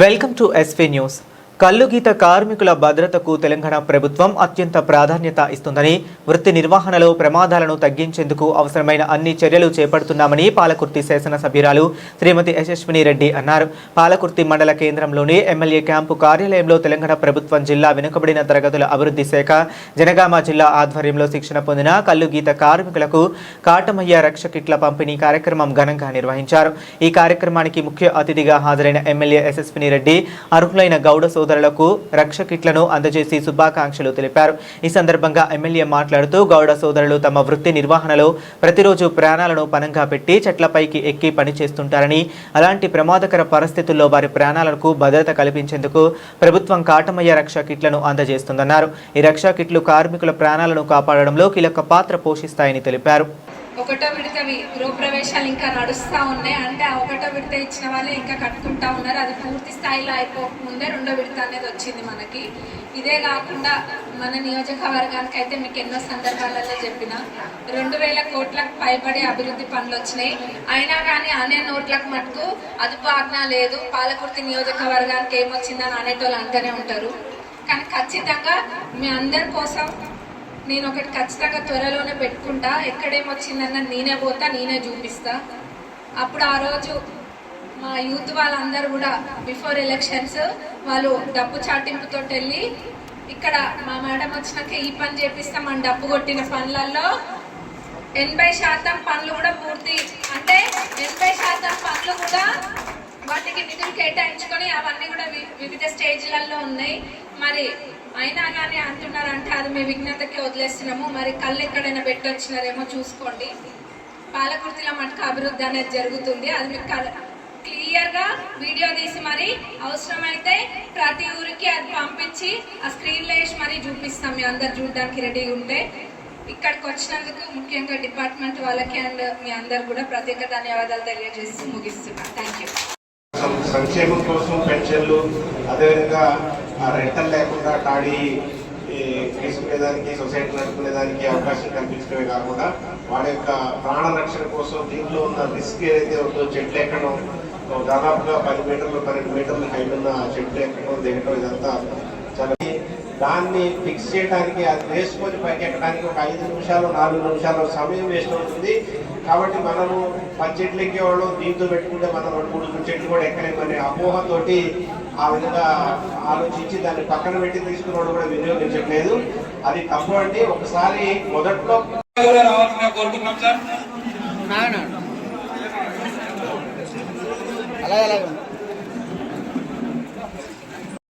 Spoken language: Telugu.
Welcome to SV news. కల్లుగీత కార్మికుల భద్రతకు తెలంగాణ ప్రభుత్వం అత్యంత ప్రాధాన్యత ఇస్తుందని, వృత్తి నిర్వహణలో ప్రమాదాలను తగ్గించేందుకు అవసరమైన అన్ని చర్యలు చేపడుతున్నామని పాలకుర్తి శాసనసభ్యురాలు శ్రీమతి యశస్విని రెడ్డి అన్నారు. పాలకుర్తి మండల కేంద్రంలోని ఎమ్మెల్యే క్యాంపు కార్యాలయంలో తెలంగాణ ప్రభుత్వం జిల్లా వెనుకబడిన తరగతుల అభివృద్ధి శాఖ, జనగామ జిల్లా ఆధ్వర్యంలో శిక్షణ పొందిన కల్లుగీత కార్మికులకు కాటమయ్య రక్ష కిట్ల పంపిణీ కార్యక్రమం ఘనంగా నిర్వహించారు. ఈ కార్యక్రమానికి ముఖ్య అతిథిగా హాజరైన ఎమ్మెల్యే యశస్విని రెడ్డి అర్హులైన గౌడ సోదరులకు రక్ష కిట్లను అందజేసి శుభాకాంక్షలు తెలిపారు. ఈ సందర్భంగా ఎమ్మెల్యే మాట్లాడుతూ గౌడ సోదరులు తమ వృత్తి నిర్వహణలో ప్రతిరోజు ప్రాణాలను పణంగా పెట్టి చెట్లపైకి ఎక్కి పనిచేస్తుంటారని, అలాంటి ప్రమాదకర పరిస్థితుల్లో వారి ప్రాణాలకు భద్రత కల్పించేందుకు ప్రభుత్వం కాటమయ్య రక్ష కిట్లను అందజేస్తుందన్నారు. ఈ రక్ష కిట్లు కార్మికుల ప్రాణాలను కాపాడడంలో కీలక పాత్ర పోషిస్తాయని తెలిపారు. ఒకటో విడత గృహప్రవేశాలు ఇంకా నడుస్తూ ఉన్నాయి. అంటే ఆ ఒకటో విడత ఇచ్చిన వాళ్ళే ఇంకా కట్టుకుంటా ఉన్నారు. అది పూర్తి స్థాయిలో అయిపోకముందే రెండో విడత అనేది వచ్చింది మనకి. ఇదే కాకుండా మన నియోజకవర్గానికి అయితే మీకు ఎన్నో సందర్భాలలో చెప్పిన 2000 కోట్లకు పైబడి అభివృద్ధి పనులు వచ్చినాయి. అయినా కానీ అనే నోట్లకు మటుకు అదుపు ఆజ్ఞ లేదు. పాలకుర్తి నియోజకవర్గానికి ఏమొచ్చిందని అనేటోళ్ళు అంటూనే ఉంటారు. కానీ ఖచ్చితంగా మీ అందరి కోసం నేను ఒకటి ఖచ్చితంగా త్వరలోనే పెట్టుకుంటా. ఎక్కడేమొచ్చిందన్న నేనే పోతా, నేనే చూపిస్తా. అప్పుడు ఆ రోజు మా యూత్ వాళ్ళందరూ కూడా బిఫోర్ ఎలక్షన్స్ వాళ్ళు డబ్బు చాటింపుతో వెళ్ళి ఇక్కడ మా మేడం వచ్చినాక ఈ పని చేపిస్తాం అని డబ్బు కొట్టిన పనులలో 80% పనులు కూడా పూర్తి, అంటే 80% పనులు కూడా వాటికి నిధులు కేటాయించుకొని అవన్నీ కూడా వివిధ స్టేజ్లలో ఉన్నాయి. మరి అయినా కానీ అంటున్నారంటే అది మీ విజ్ఞతకి వదిలేస్తున్నాము. మరి కళ్ళు ఎక్కడైనా పెట్టొచ్చినారేమో చూసుకోండి. పాలకుర్తిలో మటుకు అభివృద్ధి అనేది జరుగుతుంది. అది మీకు క్లియర్గా వీడియో తీసి మరి అవసరమైతే ప్రతి ఊరికి అది పంపించి ఆ స్క్రీన్లో వేసి మరీ చూపిస్తాం. మీ అందరు చూడడానికి రెడీగా ఉంటే. ఇక్కడికి వచ్చినందుకు ముఖ్యంగా డిపార్ట్మెంట్ వాళ్ళకి అండ్ మీ అందరు కూడా ప్రత్యేక ధన్యవాదాలు తెలియజేస్తూ ముగిస్తున్నాను. Thank you. సంక్షేమం కోసం పెన్షన్లు, అదేవిధంగా రెంటల్ లేకుండా టాడీ తీసుకునేదానికి, సొసైటీ నడుపుకునేదానికి అవకాశం కల్పించడమే కాకుండా వాడి యొక్క ప్రాణ రక్షణ కోసం దీంట్లో ఉన్న రిస్క్ ఏదైతే ఉందో చెట్లు ఎక్కడం, దాదాపుగా 10 మీటర్లు 12 మీటర్ల హైట్ ఉన్న చెట్లు ఎక్కడం, దిగటం, ఇదంతా చాలా. దాన్ని ఫిక్స్ చేయడానికి, అది వేసుకొని పైకి ఎక్కడానికి ఒక 5 నిమిషాలు 4 నిమిషాలు సమయం వేస్ట్ అవుతుంది. కాబట్టి మనము 10 చెట్లు ఎక్కేవాళ్ళు దీంతో పెట్టుకుంటే మనం 2-3 చెట్లు కూడా ఎక్కలేమనే అపోహతోటి ఆ విధంగా ఆలోచించి దాన్ని పక్కన పెట్టి తీసుకున్నవాడు కూడా వినియోగించట్లేదు. అది తప్పు అండి. ఒకసారి మొదట్లో కోరుకుంటున్నాం సార్. అలాగే